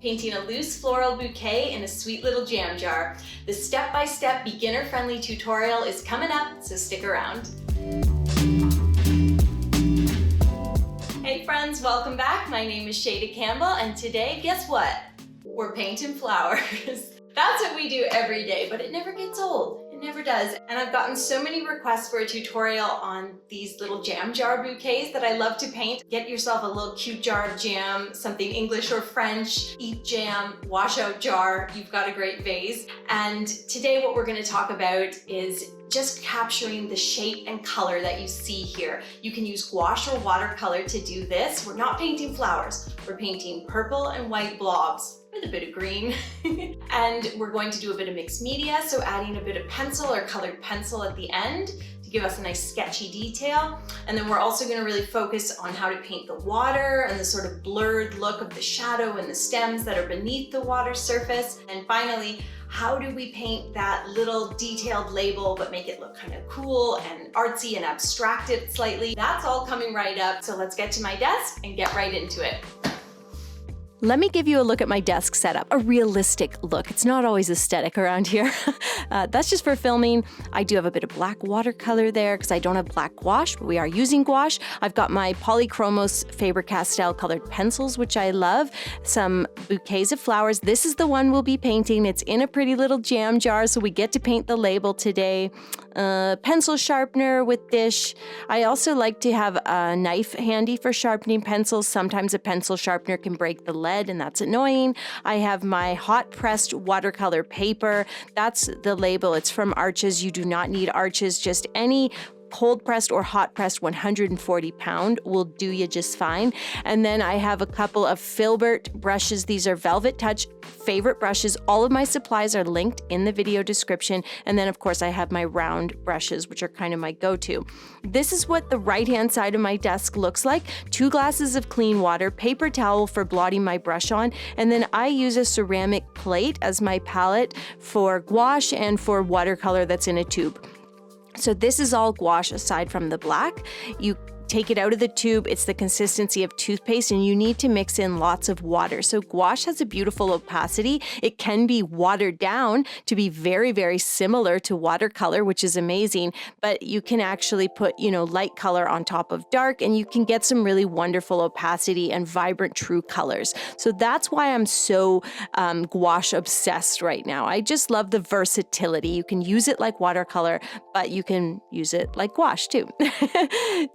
painting a loose floral bouquet in a sweet little jam jar. The step-by-step beginner-friendly tutorial is coming up, so stick around. Hey friends, welcome back. My name is Shayda Campbell, and today, guess what? We're painting flowers. That's what we do every day, but it never gets old. It never does. And I've gotten so many requests for a tutorial on these little jam jar bouquets that I love to paint. Get yourself a little cute jar of jam, something English or French, eat jam, wash out jar, you've got a great vase. And today what we're gonna talk about is just capturing the shape and color that you see here. You can use gouache or watercolor to do this. We're not painting flowers, we're painting purple and white blobs with a bit of green. And we're going to do a bit of mixed media, so adding a bit of pencil or colored pencil at the end to give us a nice sketchy detail. And then we're also gonna really focus on how to paint the water and the sort of blurred look of the shadow and the stems that are beneath the water surface. And finally, how do we paint that little detailed label but make it look kind of cool and artsy and abstract it slightly? That's all coming right up, so let's get to my desk and get right into it. Let me give you a look at my desk setup, a realistic look. It's not always aesthetic around here. That's just for filming. I do have a bit of black watercolor there because I don't have black gouache, but we are using gouache. I've got my Polychromos Faber-Castell colored pencils, which I love. Some bouquets of flowers. This is the one we'll be painting. It's in a pretty little jam jar, so we get to paint the label today. Pencil sharpener with dish. I also like to have a knife handy for sharpening pencils. Sometimes a pencil sharpener can break the lead, and that's annoying. I have my hot pressed watercolor paper. That's the label. It's from Arches. You do not need Arches. Just any cold pressed or hot pressed 140 pound will do you just fine. And then I have a couple of filbert brushes. These are Velvet Touch favorite brushes. All of my supplies are linked in the video description. And then of course I have my round brushes, which are kind of my go-to. This is what the right-hand side of my desk looks like. 2 glasses of clean water, paper towel for blotting my brush on, and then I use a ceramic plate as my palette for gouache and for watercolor that's in a tube. So this is all gouache aside from the black. You take it out of the tube, it's the consistency of toothpaste, and you need to mix in lots of water. So gouache has a beautiful opacity. It can be watered down to be very, very similar to watercolor, which is amazing, but you can actually put, light color on top of dark, and you can get some really wonderful opacity and vibrant true colors. So that's why I'm so gouache obsessed right now. I just love the versatility. You can use it like watercolor, but you can use it like gouache too.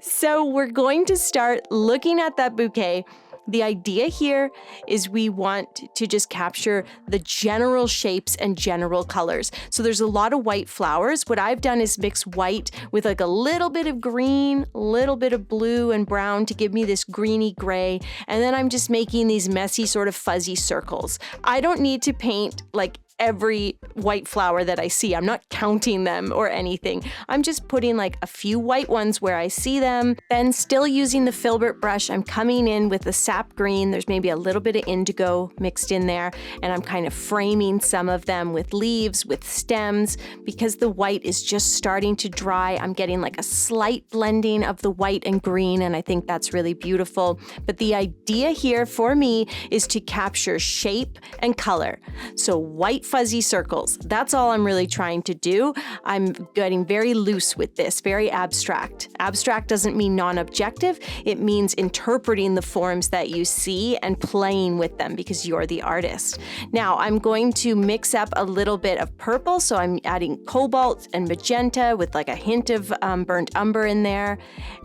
So we're going to start looking at that bouquet. The idea here is we want to just capture the general shapes and general colors. So there's a lot of white flowers. What I've done is mix white with like a little bit of green, a little bit of blue and brown to give me this greeny gray. And then I'm just making these messy sort of fuzzy circles. I don't need to paint like every white flower that I see. I'm not counting them or anything. I'm just putting like a few white ones where I see them. Then still using the filbert brush, I'm coming in with the sap green. There's maybe a little bit of indigo mixed in there, and I'm kind of framing some of them with leaves, with stems. Because the white is just starting to dry, I'm getting like a slight blending of the white and green, and I think that's really beautiful. But the idea here for me is to capture shape and color. So white fuzzy circles. That's all I'm really trying to do. I'm getting very loose with this, very abstract. Abstract doesn't mean non-objective. It means interpreting the forms that you see and playing with them because you're the artist. Now I'm going to mix up a little bit of purple. So I'm adding cobalt and magenta with like a hint of burnt umber in there.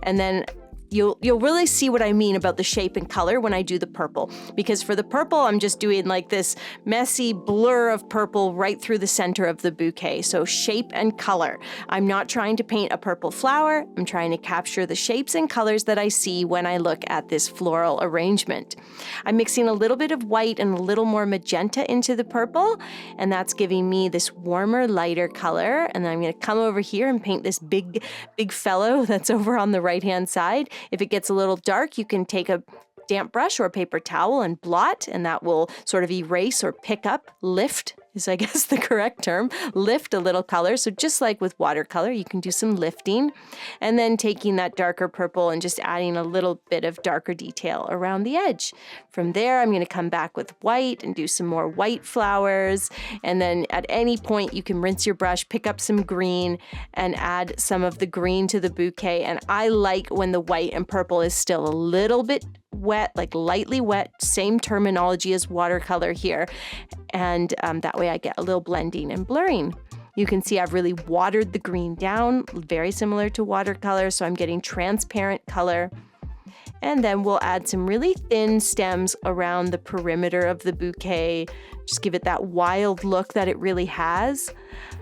And then You'll really see what I mean about the shape and color when I do the purple, because for the purple, I'm just doing like this messy blur of purple right through the center of the bouquet. So shape and color. I'm not trying to paint a purple flower. I'm trying to capture the shapes and colors that I see when I look at this floral arrangement. I'm mixing a little bit of white and a little more magenta into the purple, and that's giving me this warmer, lighter color. And then I'm going to come over here and paint this big fellow that's over on the right-hand side. If it gets a little dark, you can take a damp brush or a paper towel and blot, and that will sort of erase or pick up, lift is I guess the correct term, lift a little color. So just like with watercolor, you can do some lifting, and then taking that darker purple and just adding a little bit of darker detail around the edge. From there, I'm going to come back with white and do some more white flowers. And then at any point, you can rinse your brush, pick up some green, and add some of the green to the bouquet. And I like when the white and purple is still a little bit wet, like lightly wet, same terminology as watercolor here. And that way I get a little blending and blurring. You can see I've really watered the green down, very similar to watercolor, so I'm getting transparent color. And then we'll add some really thin stems around the perimeter of the bouquet. Just give it that wild look that it really has.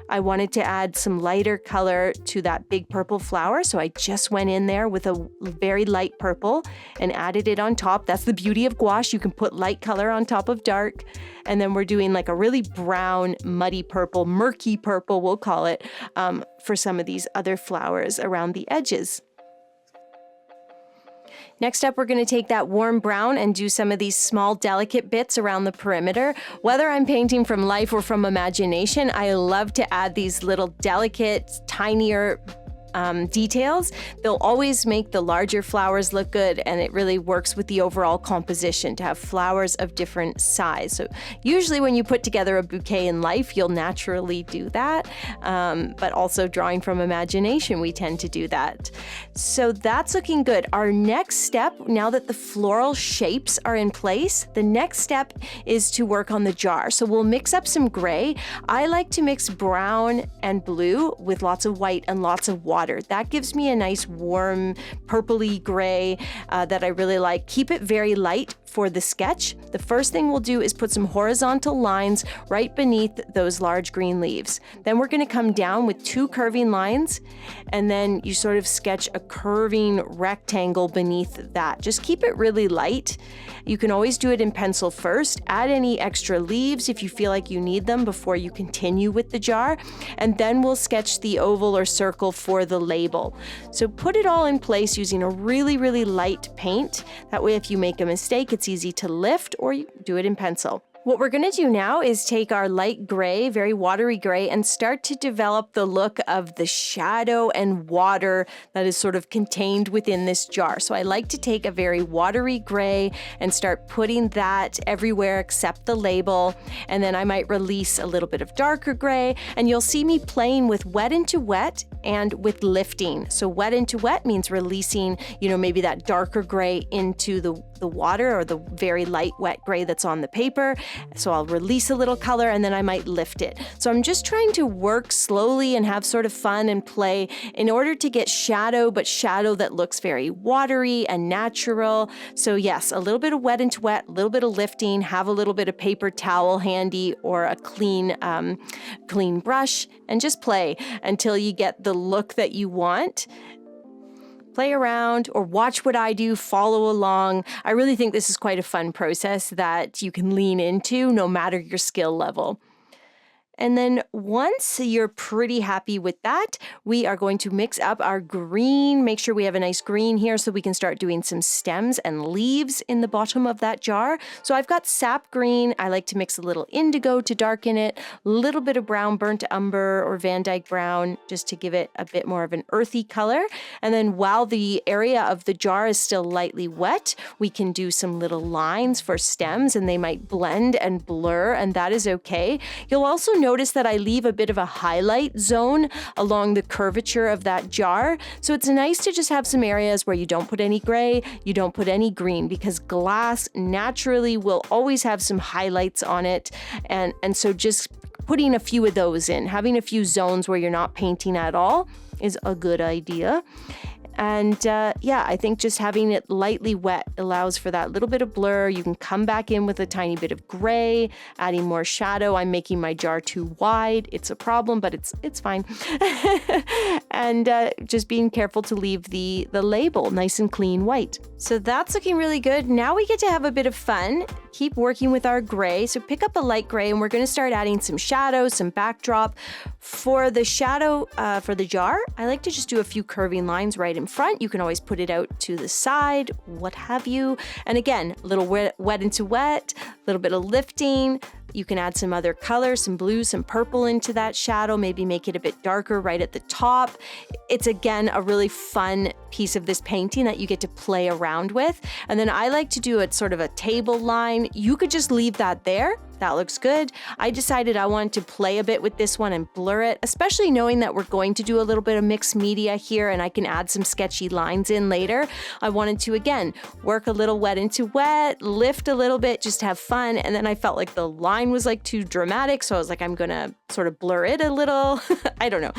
I wanted to add some lighter color to that big purple flower, so I just went in there with a very light purple and added it on top. That's the beauty of gouache. You can put light color on top of dark. And then we're doing like a really brown, muddy purple, murky purple, we'll call it, for some of these other flowers around the edges. Next up, we're going to take that warm brown and do some of these small, delicate bits around the perimeter. Whether I'm painting from life or from imagination, I love to add these little delicate, tinier details. They'll always make the larger flowers look good, and it really works with the overall composition to have flowers of different size. So usually when you put together a bouquet in life, you'll naturally do that, but also drawing from imagination, we tend to do that. So that's looking good. Our next step, now that the floral shapes are in place, the next step is to work on the jar. So we'll mix up some gray. I like to mix brown and blue with lots of white and lots of water. That gives me a nice warm purpley gray that I really like. Keep it very light for the sketch. The first thing we'll do is put some horizontal lines right beneath those large green leaves. Then we're going to come down with 2 curving lines, and then you sort of sketch a curving rectangle beneath that. Just keep it really light. You can always do it in pencil first. Add any extra leaves if you feel like you need them before you continue with the jar, and then we'll sketch the oval or circle for the label. So put it all in place using a really, really light paint. That way if you make a mistake, it's easy to lift, or you do it in pencil. What we're going to do now is take our light gray, very watery gray, and start to develop the look of the shadow and water that is sort of contained within this jar. So I like to take a very watery gray and start putting that everywhere except the label. And then I might release a little bit of darker gray, and you'll see me playing with wet into wet and with lifting. So wet into wet means releasing, maybe that darker gray into the water, or the very light wet gray that's on the paper. So I'll release a little color and then I might lift it. So I'm just trying to work slowly and have sort of fun and play in order to get shadow, but shadow that looks very watery and natural. So yes, a little bit of wet into wet, a little bit of lifting, have a little bit of paper towel handy or a clean brush, and just play until you get the look that you want. Play around or watch what I do, follow along. I really think this is quite a fun process that you can lean into no matter your skill level. And then once you're pretty happy with that, we are going to mix up our green. Make sure we have a nice green here so we can start doing some stems and leaves in the bottom of that jar. So I've got sap green. I like to mix a little indigo to darken it, a little bit of brown burnt umber or Van Dyke brown just to give it a bit more of an earthy color. And then while the area of the jar is still lightly wet, we can do some little lines for stems, and they might blend and blur, and that is okay. You'll also notice that I leave a bit of a highlight zone along the curvature of that jar. So it's nice to just have some areas where you don't put any gray, you don't put any green, because glass naturally will always have some highlights on it. And so just putting a few of those in, having a few zones where you're not painting at all is a good idea. And I think just having it lightly wet allows for that little bit of blur. You can come back in with a tiny bit of gray, adding more shadow. I'm making my jar too wide. It's a problem, but it's fine. And just being careful to leave the label nice and clean white. So that's looking really good. Now we get to have a bit of fun. keep working with our gray. So pick up a light gray and we're going to start adding some shadows, some backdrop. For the shadow for the jar, I like to just do a few curving lines right in front. You can always put it out to the side, what have you. And again, a little wet into wet, a little bit of lifting. You can add some other colors, some blue, some purple into that shadow, maybe make it a bit darker right at the top. It's again a really fun piece of this painting that you get to play around with. And then I like to do it sort of a table line. You could just leave that there. That looks good. I decided I wanted to play a bit with this one and blur it, especially knowing that we're going to do a little bit of mixed media here and I can add some sketchy lines in later. I wanted to, again, work a little wet into wet, lift a little bit, just have fun. And then I felt like the line was like too dramatic. So I was like, I'm going to sort of blur it a little. I don't know.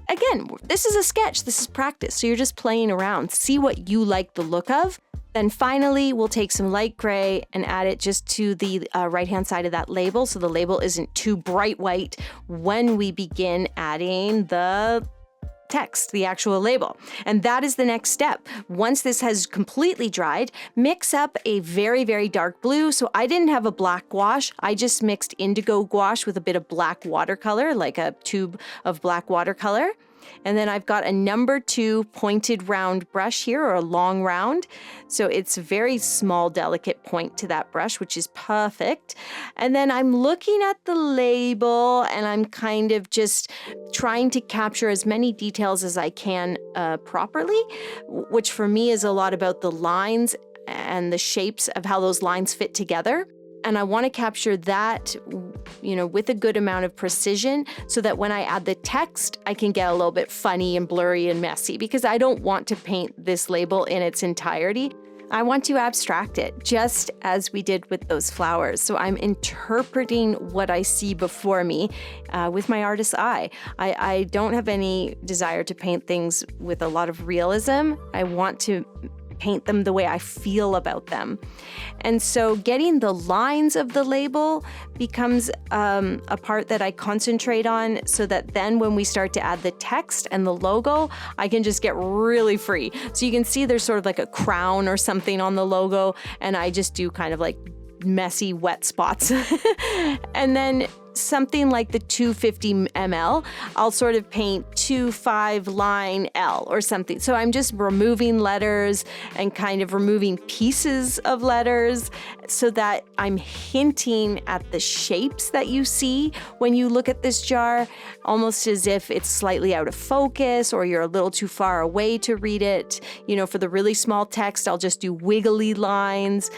Again, this is a sketch. This is practice. So you're just playing around. See what you like the look of. Then finally, we'll take some light gray and add it just to the right-hand side of that label so the label isn't too bright white when we begin adding the text, the actual label. And that is the next step. Once this has completely dried, mix up a very, very dark blue. So I didn't have a black gouache. I just mixed indigo gouache with a bit of black watercolor, like a tube of black watercolor. And then I've got a number 2 pointed round brush here, or a long round. So it's a very small, delicate point to that brush, which is perfect. And then I'm looking at the label and I'm kind of just trying to capture as many details as I can properly, which for me is a lot about the lines and the shapes of how those lines fit together. And I want to capture that, with a good amount of precision so that when I add the text, I can get a little bit funny and blurry and messy because I don't want to paint this label in its entirety. I want to abstract it just as we did with those flowers. So I'm interpreting what I see before me with my artist's eye. I don't have any desire to paint things with a lot of realism. I want to paint them the way I feel about them. And so getting the lines of the label becomes a part that I concentrate on so that then when we start to add the text and the logo, I can just get really free. So you can see there's sort of like a crown or something on the logo, and I just do kind of like messy wet spots. And then something like the 250 ml, I'll sort of paint 2-5 line L or something. So I'm just removing letters and kind of removing pieces of letters so that I'm hinting at the shapes that you see when you look at this jar, almost as if it's slightly out of focus or you're a little too far away to read it. For the really small text, I'll just do wiggly lines.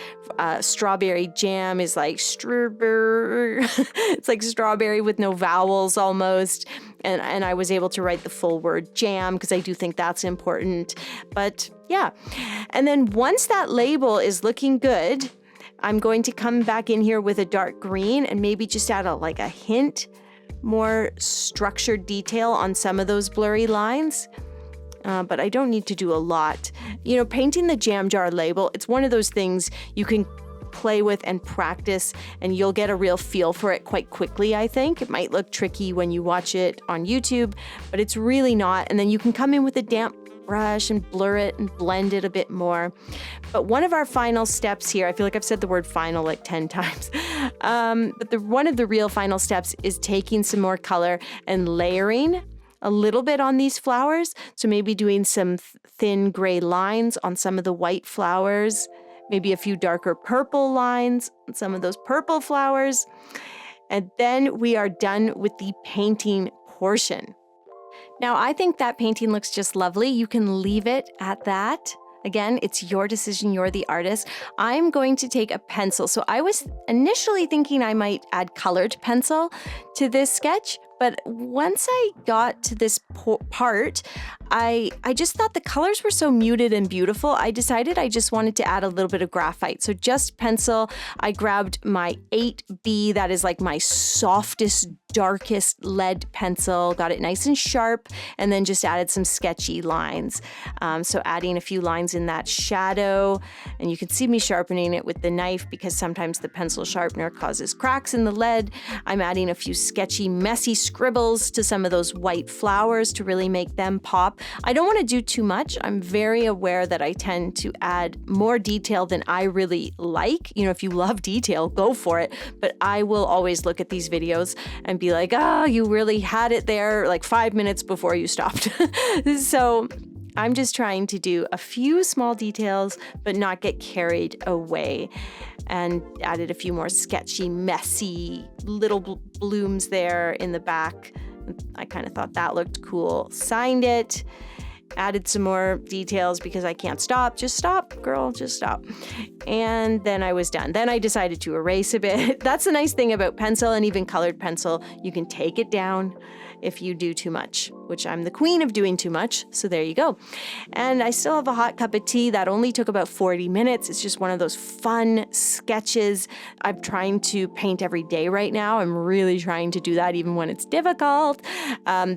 Strawberry jam is like strawberry. It's like strawberry with no vowels almost. And I was able to write the full word jam because I do think that's important. But yeah. And then once that label is looking good, I'm going to come back in here with a dark green and maybe just add a hint more structured detail on some of those blurry lines. But I don't need to do a lot. Painting the jam jar label, it's one of those things you can play with and practice, and you'll get a real feel for it quite quickly, I think. It might look tricky when you watch it on YouTube, but it's really not. And then you can come in with a damp brush and blur it and blend it a bit more. But one of our final steps here, I feel like I've said the word final like 10 times, but one of the real final steps is taking some more color and layering a little bit on these flowers. So maybe doing some thin gray lines on some of the white flowers, maybe a few darker purple lines on some of those purple flowers. And then we are done with the painting portion. Now, I think that painting looks just lovely. You can leave it at that. Again, it's your decision. You're the artist. I'm going to take a pencil. So I was initially thinking I might add colored pencil to this sketch, but once I got to this part, I just thought the colors were so muted and beautiful. I decided I just wanted to add a little bit of graphite. So just pencil. I grabbed my 8B, that is like my softest, darkest lead pencil, got it nice and sharp, and then just added some sketchy lines. So adding a few lines in that shadow, and you can see me sharpening it with the knife because sometimes the pencil sharpener causes cracks in the lead. I'm adding a few sketchy, messy scribbles to some of those white flowers to really make them pop. I don't want to do too much. I'm very aware that I tend to add more detail than I really like. You know, if you love detail, go for it. But I will always look at these videos and be like, oh, you really had it there like 5 minutes before you stopped. So I'm just trying to do a few small details, but not get carried away. And added a few more sketchy, messy little blooms there in the back. I kind of thought that looked cool. Signed it. Added some more details because I can't stop. Just stop, girl, just stop. And then I was done. Then I decided to erase a bit. That's the nice thing about pencil and even colored pencil. You can take it down if you do too much, which I'm the queen of doing too much. So there you go. And I still have a hot cup of tea. That only took about 40 minutes. It's just one of those fun sketches. I'm trying to paint every day right now. I'm really trying to do that even when it's difficult.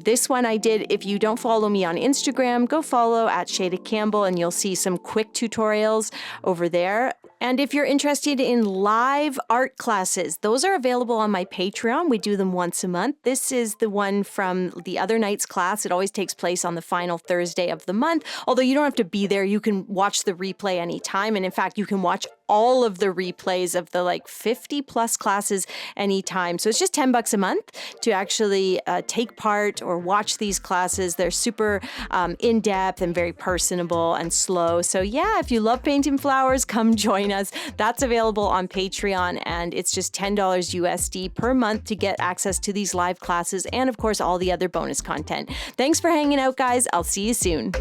This one I did. If you don't follow me on Instagram, go follow at Shayda Campbell and you'll see some quick tutorials over there. And if you're interested in live art classes, those are available on my Patreon. We do them once a month. This is the one from the other night's class. It always takes place on the final Thursday of the month. Although you don't have to be there, you can watch the replay anytime. And in fact, you can watch all of the replays of the like 50 plus classes anytime. So it's just $10 a month to actually take part or watch these classes. They're super in-depth and very personable and slow. So yeah, if you love painting flowers, come join us. That's available on Patreon and it's just $10 USD per month to get access to these live classes and of course all the other bonus content. Thanks for hanging out, guys. I'll see you soon.